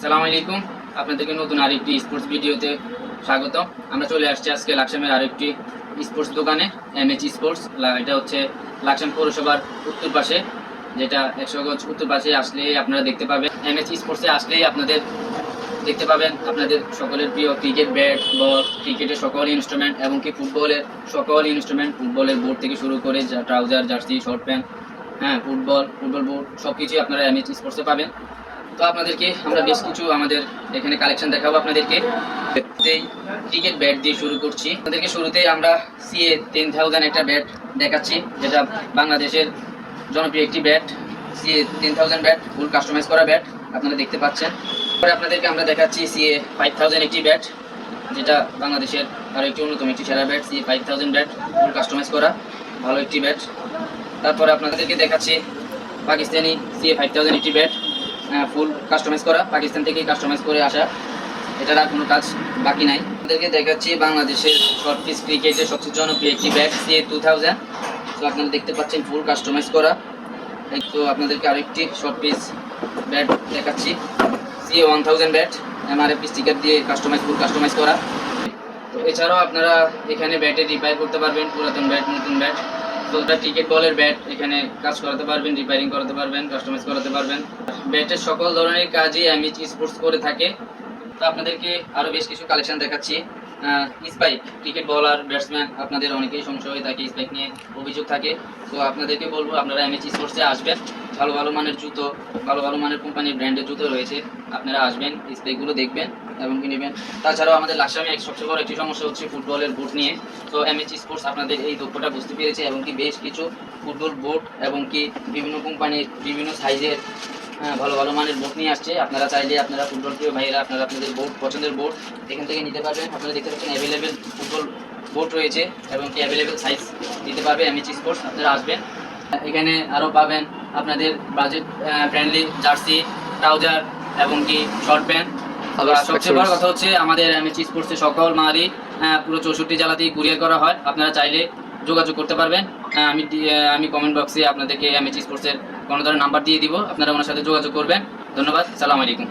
সালাম আলাইকুম, আপনাদেরকে নতুন আরেকটি স্পোর্টস ভিডিওতে স্বাগত। আমরা চলে আসছি আজকে লাকসামের আরেকটি স্পোর্টস দোকানে, এমএচ স্পোর্টস। এটা হচ্ছে লাকসাম পৌরসভার উত্তর পাশে, যেটা 100 গজ উত্তর পাশে আসলেই আপনারা দেখতে পাবেন। এমএচ স্পোর্টসে আসলেই আপনাদের দেখতে পাবেন আপনাদের সকলের প্রিয় ক্রিকেট ব্যাট, বল, ক্রিকেটের সকল ইনস্ট্রুমেন্ট এবং কি ফুটবলের সকল ইনস্ট্রুমেন্ট, ফুটবলের বোর্ড থেকে শুরু করে trouser, jersey, short pant, football board সব কিছুই আপনারা এমএচ স্পোর্টসে পাবেন। তো আপনাদেরকে আমরা বেশ কিছু আমাদের এখানে কালেকশন দেখাবো আপনাদেরকে। ক্রিকেট ব্যাট দিয়ে শুরু করছি। আপনাদেরকে শুরুতেই আমরা সিএ 10,000 একটা ব্যাট দেখাচ্ছি, যেটা বাংলাদেশের জনপ্রিয় একটি ব্যাট। সিএ 10,000 ব্যাট, ফুল কাস্টমাইজ করা ব্যাট আপনারা দেখতে পাচ্ছেন। পরে আপনাদেরকে আমরা দেখাচ্ছি সিএ 5,000 একটি ব্যাট, যেটা বাংলাদেশের আরও একটি অন্যতম একটি সেরা ব্যাট। সিএ 5,000 ব্যাট, ফুল কাস্টমাইজ করা ভালো একটি ব্যাট। তারপরে আপনাদেরকে দেখাচ্ছি পাকিস্তানি সিএ 5,000 একটি ব্যাট, ফুল কাস্টমাইজ করা, পাকিস্তান থেকে কাস্টমাইজ করে আসা, এটার আর কোনো কাজ বাকি নাই। আপনাদেরকে দেখাচ্ছি বাংলাদেশের শর্ট পিচ ক্রিকেটের সবচেয়ে জনপ্রিয় একটি ব্যাট, সিএ 2,000। তো আপনারা দেখতে পাচ্ছেন ফুল কাস্টমাইজ করা। তো আপনাদেরকে আরেকটি শর্ট পিচ ব্যাট দেখাচ্ছি, সিএ 1,000 ব্যাট, এমআরএফ স্টিকার দিয়ে ফুল কাস্টমাইজ করা। তো এছাড়াও আপনারা এখানে ব্যাটে রিপেয়ার করতে পারবেন, পুরাতন ব্যাট, নতুন ব্যাট। তো ক্রিকেট বলের ব্যাট এখানে কাজ করাতে পারবেন, রিপেয়ারিং করাতে পারবেন, কাস্টমাইজ করাতে পারবেন। ব্যাটের সকল ধরনের কাজই এমএচ স্পোর্টস করে থাকে। তো আপনাদেরকে আরও বেশ কিছু কালেকশন দেখাচ্ছি। স্পাইক, ক্রিকেট বল আর ব্যাটসম্যান আপনাদের অনেকেই সংশয় হয়ে থাকে, স্পাইক নিয়ে অভিযোগ থাকে। তো আপনাদেরকে বলবো আপনারা এমএচ স্পোর্টসে আসবেন, ভালো ভালো মানের জুতো, ভালো ভালো মানের কোম্পানির ব্র্যান্ডের জুতো রয়েছে, আপনারা আসবেন, স্পাইকগুলো দেখবেন এবং কি নেবেন। তাছাড়াও আমাদের লাকসামে সবচেয়ে বড় একটি সমস্যা হচ্ছে ফুটবলের বুট নিয়ে। তো এমএচ স্পোর্টস আপনাদের এই দক্ষতা বুঝতে পেরেছে এবং কি বেশ কিছু ফুটবল বুট এবং কি বিভিন্ন কোম্পানির বিভিন্ন সাইজের ভালো ভালো মানের বোট নিয়ে আসছে। আপনারা চাইলে আপনারা ফুটবল প্রিয় ভাইয়েরা আপনারা আপনাদের বোট, পছন্দের বোট এখান থেকে নিতে পারবেন। আপনারা দেখতে পাচ্ছেন অ্যাভেলেবেল ফুটবল বোট রয়েছে এবং কি অ্যাভেলেবেল সাইজ দিতে পারবে এমএচ স্পোর্টস। আপনারা আসবেন, এখানে আরও পাবেন আপনাদের বাজেট ফ্রেন্ডলি জার্সি, ট্রাউজার এবং কি শর্ট প্যান্ট। সবচেয়ে বড় কথা হচ্ছে আমাদের এমএচ স্পোর্টসে সকল মালই পুরো 64 জেলাতেই কুরিয়ার করা হয়। আপনারা চাইলে যোগাযোগ করতে পারবেন। আমি কমেন্ট বক্সে আপনাদেরকে এমএচ স্পোর্টসের কোনো ধরনের নাম্বার দিয়ে দিব, আপনারা ওনার সাথে যোগাযোগ করবেন। ধন্যবাদ, সালাম আলাইকুম।